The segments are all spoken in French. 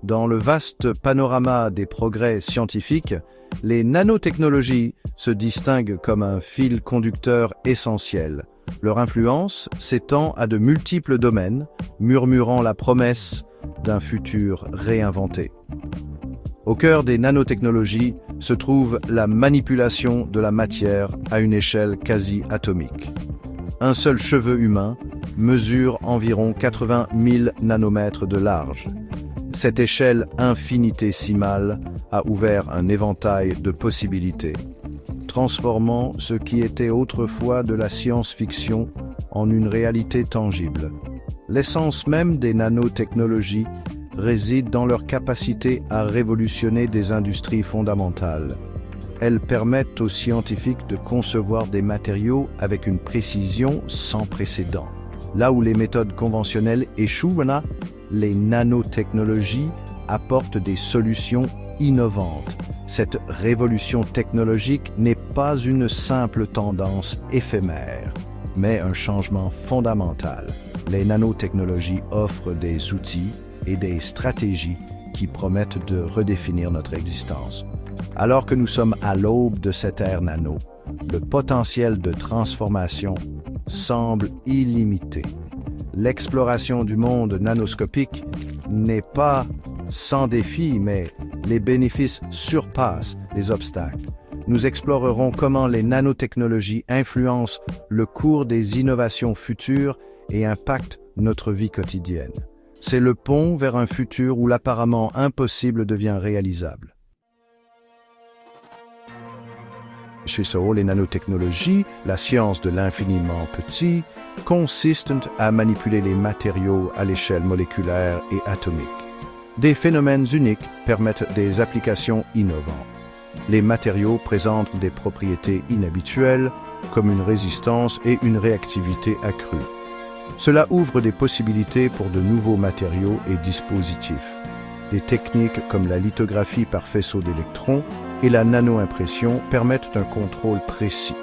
Dans le vaste panorama des progrès scientifiques, les nanotechnologies se distinguent comme un fil conducteur essentiel. Leur influence s'étend à de multiples domaines, murmurant la promesse d'un futur réinventé. Au cœur des nanotechnologies se trouve la manipulation de la matière à une échelle quasi atomique. Un seul cheveu humain mesure environ 80 000 nanomètres de large. Cette échelle infinitésimale a ouvert un éventail de possibilités, transformant ce qui était autrefois de la science-fiction en une réalité tangible. L'essence même des nanotechnologies réside dans leur capacité à révolutionner des industries fondamentales. Elles permettent aux scientifiques de concevoir des matériaux avec une précision sans précédent. Là où les méthodes conventionnelles échouent, les nanotechnologies apportent des solutions innovantes. Cette révolution technologique n'est pas une simple tendance éphémère, mais un changement fondamental. Les nanotechnologies offrent des outils et des stratégies qui promettent de redéfinir notre existence. Alors que nous sommes à l'aube de cette ère nano, le potentiel de transformation semble illimité. L'exploration du monde nanoscopique n'est pas sans défi, mais les bénéfices surpassent les obstacles. Nous explorerons comment les nanotechnologies influencent le cours des innovations futures et impactent notre vie quotidienne. C'est le pont vers un futur où l'apparemment impossible devient réalisable. Chez SO, les nanotechnologies, la science de l'infiniment petit, consistent à manipuler les matériaux à l'échelle moléculaire et atomique. Des phénomènes uniques permettent des applications innovantes. Les matériaux présentent des propriétés inhabituelles, comme une résistance et une réactivité accrue. Cela ouvre des possibilités pour de nouveaux matériaux et dispositifs. Des techniques comme la lithographie par faisceau d'électrons et la nano-impression permettent un contrôle précis.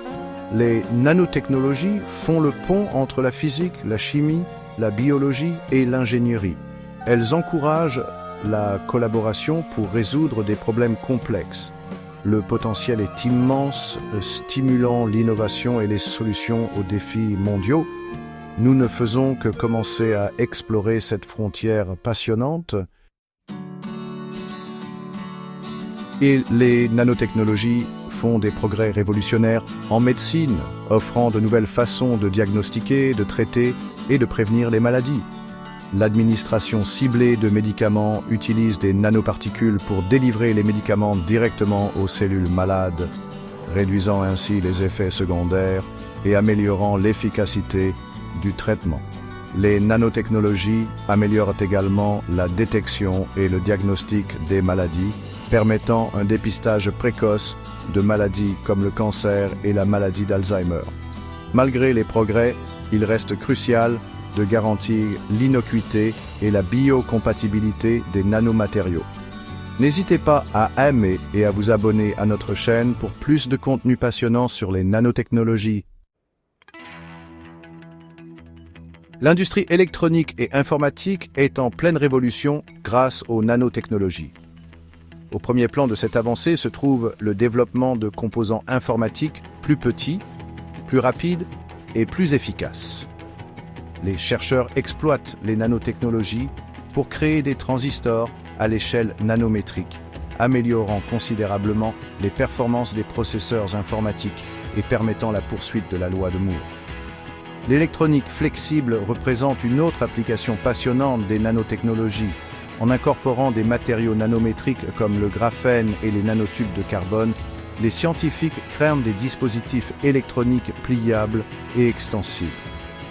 Les nanotechnologies font le pont entre la physique, la chimie, la biologie et l'ingénierie. Elles encouragent la collaboration pour résoudre des problèmes complexes. Le potentiel est immense, stimulant l'innovation et les solutions aux défis mondiaux. Nous ne faisons que commencer à explorer cette frontière passionnante. Et les nanotechnologies font des progrès révolutionnaires en médecine, offrant de nouvelles façons de diagnostiquer, de traiter et de prévenir les maladies. L'administration ciblée de médicaments utilise des nanoparticules pour délivrer les médicaments directement aux cellules malades, réduisant ainsi les effets secondaires et améliorant l'efficacité du traitement. Les nanotechnologies améliorent également la détection et le diagnostic des maladies, permettant un dépistage précoce de maladies comme le cancer et la maladie d'Alzheimer. Malgré les progrès, il reste crucial de garantir l'innocuité et la biocompatibilité des nanomatériaux. N'hésitez pas à aimer et à vous abonner à notre chaîne pour plus de contenu passionnant sur les nanotechnologies. L'industrie électronique et informatique est en pleine révolution grâce aux nanotechnologies. Au premier plan de cette avancée se trouve le développement de composants informatiques plus petits, plus rapides et plus efficaces. Les chercheurs exploitent les nanotechnologies pour créer des transistors à l'échelle nanométrique, améliorant considérablement les performances des processeurs informatiques et permettant la poursuite de la loi de Moore. L'électronique flexible représente une autre application passionnante des nanotechnologies. En incorporant des matériaux nanométriques comme le graphène et les nanotubes de carbone, les scientifiques créent des dispositifs électroniques pliables et extensibles.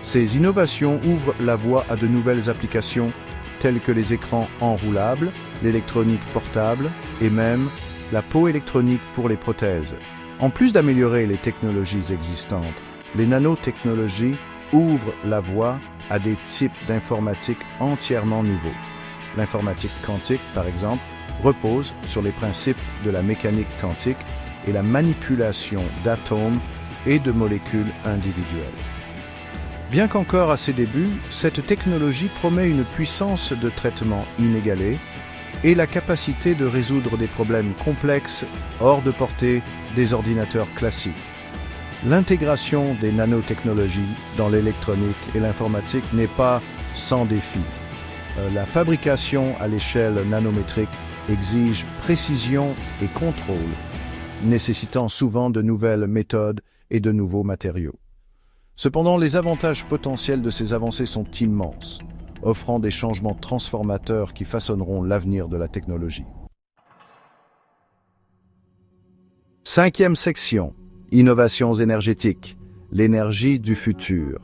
Ces innovations ouvrent la voie à de nouvelles applications telles que les écrans enroulables, l'électronique portable et même la peau électronique pour les prothèses. En plus d'améliorer les technologies existantes, les nanotechnologies ouvrent la voie à des types d'informatique entièrement nouveaux. L'informatique quantique, par exemple, repose sur les principes de la mécanique quantique et la manipulation d'atomes et de molécules individuelles. Bien qu'encore à ses débuts, cette technologie promet une puissance de traitement inégalée, et la capacité de résoudre des problèmes complexes hors de portée des ordinateurs classiques. L'intégration des nanotechnologies dans l'électronique et l'informatique n'est pas sans défi. La fabrication à l'échelle nanométrique exige précision et contrôle, nécessitant souvent de nouvelles méthodes et de nouveaux matériaux. Cependant, les avantages potentiels de ces avancées sont immenses, offrant des changements transformateurs qui façonneront l'avenir de la technologie. Cinquième section, innovations énergétiques, l'énergie du futur.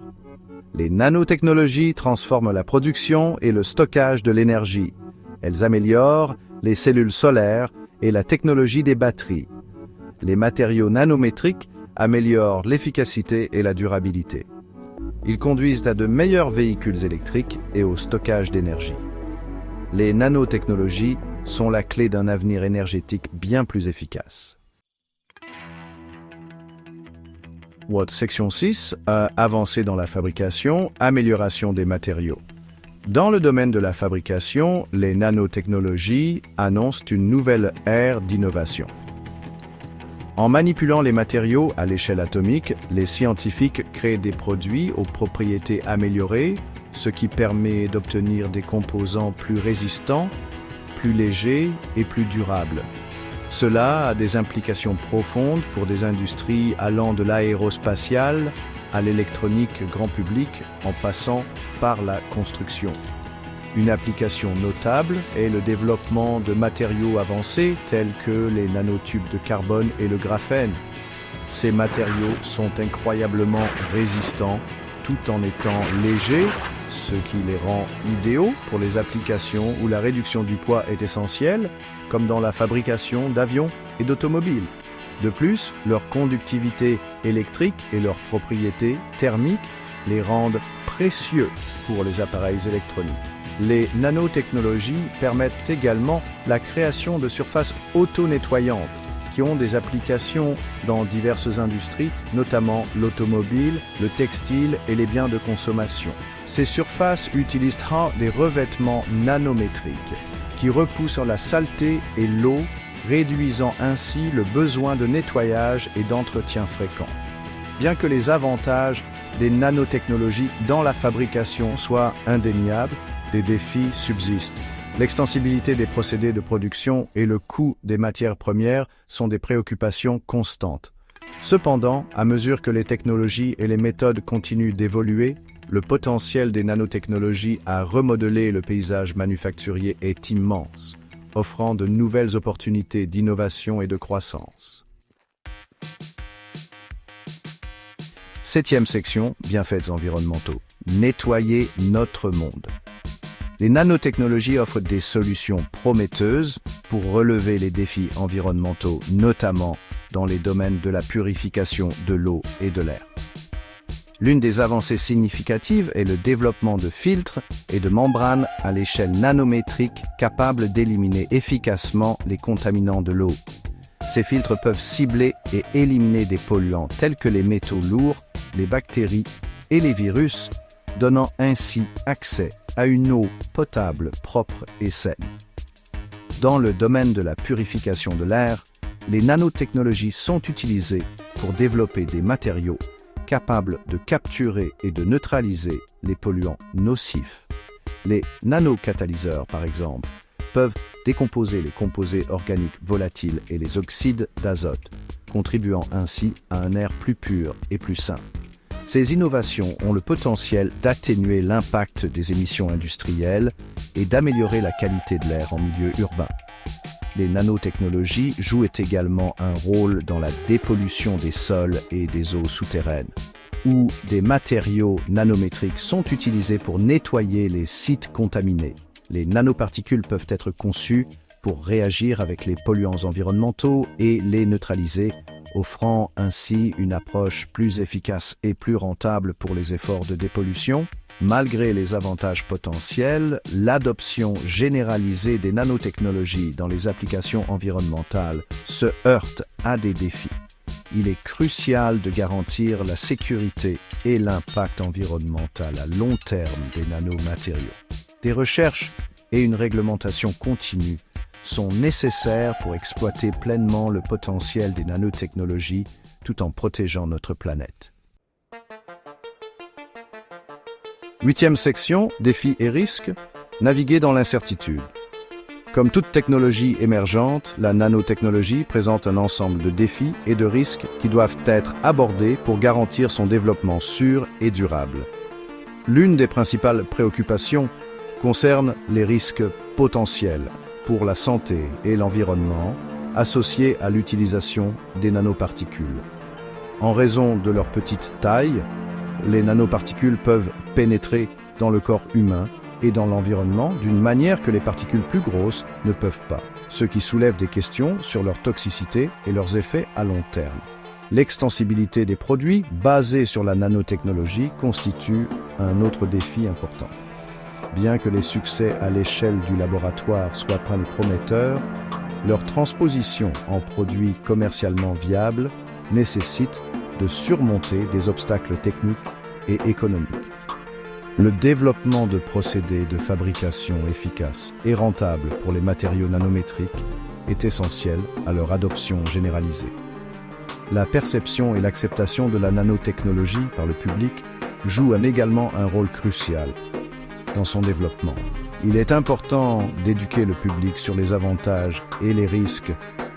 Les nanotechnologies transforment la production et le stockage de l'énergie. Elles améliorent les cellules solaires et la technologie des batteries. Les matériaux nanométriques améliorent l'efficacité et la durabilité. Ils conduisent à de meilleurs véhicules électriques et au stockage d'énergie. Les nanotechnologies sont la clé d'un avenir énergétique bien plus efficace. Section 6, avancée dans la fabrication, amélioration des matériaux. Dans le domaine de la fabrication, les nanotechnologies annoncent une nouvelle ère d'innovation. En manipulant les matériaux à l'échelle atomique, les scientifiques créent des produits aux propriétés améliorées, ce qui permet d'obtenir des composants plus résistants, plus légers et plus durables. Cela a des implications profondes pour des industries allant de l'aérospatiale à l'électronique grand public en passant par la construction. Une application notable est le développement de matériaux avancés tels que les nanotubes de carbone et le graphène. Ces matériaux sont incroyablement résistants tout en étant légers, ce qui les rend idéaux pour les applications où la réduction du poids est essentielle, comme dans la fabrication d'avions et d'automobiles. De plus, leur conductivité électrique et leurs propriétés thermiques les rendent précieux pour les appareils électroniques. Les nanotechnologies permettent également la création de surfaces auto-nettoyantes qui ont des applications dans diverses industries, notamment l'automobile, le textile et les biens de consommation. Ces surfaces utilisent des revêtements nanométriques qui repoussent la saleté et l'eau, réduisant ainsi le besoin de nettoyage et d'entretien fréquent. Bien que les avantages des nanotechnologies dans la fabrication soient indéniables, des défis subsistent. L'extensibilité des procédés de production et le coût des matières premières sont des préoccupations constantes. Cependant, à mesure que les technologies et les méthodes continuent d'évoluer, le potentiel des nanotechnologies à remodeler le paysage manufacturier est immense, offrant de nouvelles opportunités d'innovation et de croissance. Septième section, bienfaits environnementaux. Nettoyer notre monde. Les nanotechnologies offrent des solutions prometteuses pour relever les défis environnementaux, notamment dans les domaines de la purification de l'eau et de l'air. L'une des avancées significatives est le développement de filtres et de membranes à l'échelle nanométrique capables d'éliminer efficacement les contaminants de l'eau. Ces filtres peuvent cibler et éliminer des polluants tels que les métaux lourds, les bactéries et les virus, donnant ainsi accès à une eau potable, propre et saine. Dans le domaine de la purification de l'air, les nanotechnologies sont utilisées pour développer des matériaux capables de capturer et de neutraliser les polluants nocifs. Les nanocatalyseurs, par exemple, peuvent décomposer les composés organiques volatiles et les oxydes d'azote, contribuant ainsi à un air plus pur et plus sain. Ces innovations ont le potentiel d'atténuer l'impact des émissions industrielles et d'améliorer la qualité de l'air en milieu urbain. Les nanotechnologies jouent également un rôle dans la dépollution des sols et des eaux souterraines, où des matériaux nanométriques sont utilisés pour nettoyer les sites contaminés. Les nanoparticules peuvent être conçues pour réagir avec les polluants environnementaux et les neutraliser, offrant ainsi une approche plus efficace et plus rentable pour les efforts de dépollution. Malgré les avantages potentiels, l'adoption généralisée des nanotechnologies dans les applications environnementales se heurte à des défis. Il est crucial de garantir la sécurité et l'impact environnemental à long terme des nanomatériaux. Des recherches et une réglementation continue sont nécessaires pour exploiter pleinement le potentiel des nanotechnologies tout en protégeant notre planète. 8e section, défis et risques, naviguer dans l'incertitude. Comme toute technologie émergente, la nanotechnologie présente un ensemble de défis et de risques qui doivent être abordés pour garantir son développement sûr et durable. L'une des principales préoccupations concerne les risques potentiels pour la santé et l'environnement associés à l'utilisation des nanoparticules. En raison de leur petite taille, les nanoparticules peuvent pénétrer dans le corps humain et dans l'environnement d'une manière que les particules plus grosses ne peuvent pas, ce qui soulève des questions sur leur toxicité et leurs effets à long terme. L'extensibilité des produits basés sur la nanotechnologie constitue un autre défi important. Bien que les succès à l'échelle du laboratoire soient prometteurs, leur transposition en produits commercialement viables nécessite de surmonter des obstacles techniques et économiques. Le développement de procédés de fabrication efficaces et rentables pour les matériaux nanométriques est essentiel à leur adoption généralisée. La perception et l'acceptation de la nanotechnologie par le public jouent également un rôle crucial dans son développement. Il est important d'éduquer le public sur les avantages et les risques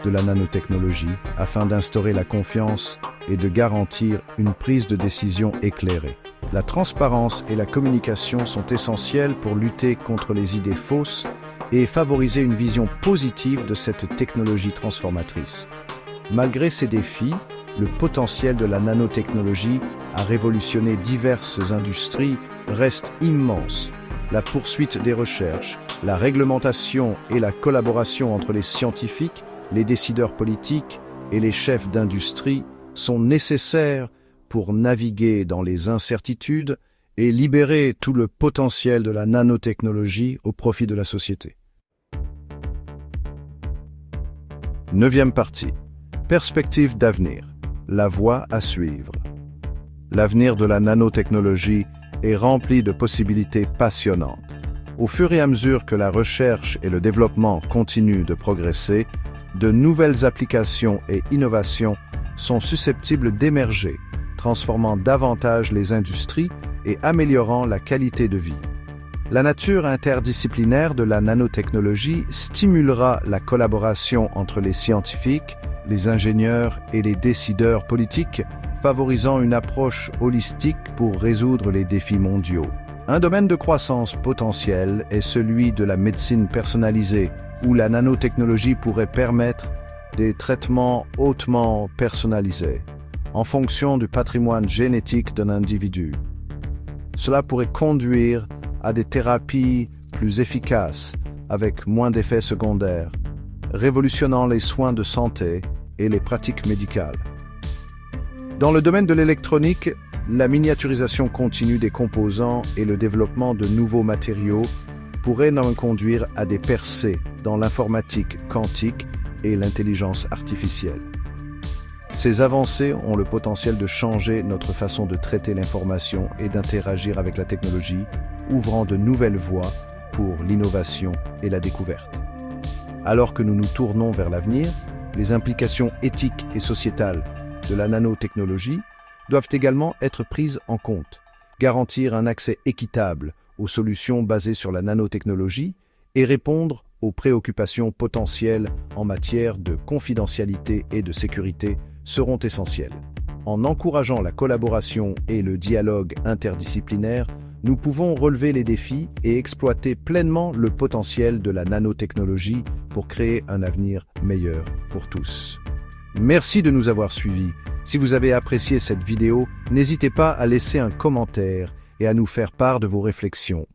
de la nanotechnologie afin d'instaurer la confiance et de garantir une prise de décision éclairée. La transparence et la communication sont essentielles pour lutter contre les idées fausses et favoriser une vision positive de cette technologie transformatrice. Malgré ces défis, le potentiel de la nanotechnologie à révolutionner diverses industries reste immense. La poursuite des recherches, la réglementation et la collaboration entre les scientifiques, les décideurs politiques et les chefs d'industrie sont nécessaires pour naviguer dans les incertitudes et libérer tout le potentiel de la nanotechnologie au profit de la société. 9e partie. Perspective d'avenir. La voie à suivre. L'avenir de la nanotechnologie est rempli de possibilités passionnantes. Au fur et à mesure que la recherche et le développement continuent de progresser, de nouvelles applications et innovations sont susceptibles d'émerger, transformant davantage les industries et améliorant la qualité de vie. La nature interdisciplinaire de la nanotechnologie stimulera la collaboration entre les scientifiques, les ingénieurs et les décideurs politiques, favorisant une approche holistique pour résoudre les défis mondiaux. Un domaine de croissance potentiel est celui de la médecine personnalisée, où la nanotechnologie pourrait permettre des traitements hautement personnalisés, en fonction du patrimoine génétique d'un individu. Cela pourrait conduire à des thérapies plus efficaces, avec moins d'effets secondaires, révolutionnant les soins de santé et les pratiques médicales. Dans le domaine de l'électronique, la miniaturisation continue des composants et le développement de nouveaux matériaux pourrait nous conduire à des percées dans l'informatique quantique et l'intelligence artificielle. Ces avancées ont le potentiel de changer notre façon de traiter l'information et d'interagir avec la technologie, ouvrant de nouvelles voies pour l'innovation et la découverte. Alors que nous nous tournons vers l'avenir, les implications éthiques et sociétales de la nanotechnologie doivent également être prises en compte. Garantir un accès équitable aux solutions basées sur la nanotechnologie et répondre aux préoccupations potentielles en matière de confidentialité et de sécurité seront essentielles. En encourageant la collaboration et le dialogue interdisciplinaire, nous pouvons relever les défis et exploiter pleinement le potentiel de la nanotechnologie pour créer un avenir meilleur pour tous. Merci de nous avoir suivis. Si vous avez apprécié cette vidéo, n'hésitez pas à laisser un commentaire et à nous faire part de vos réflexions.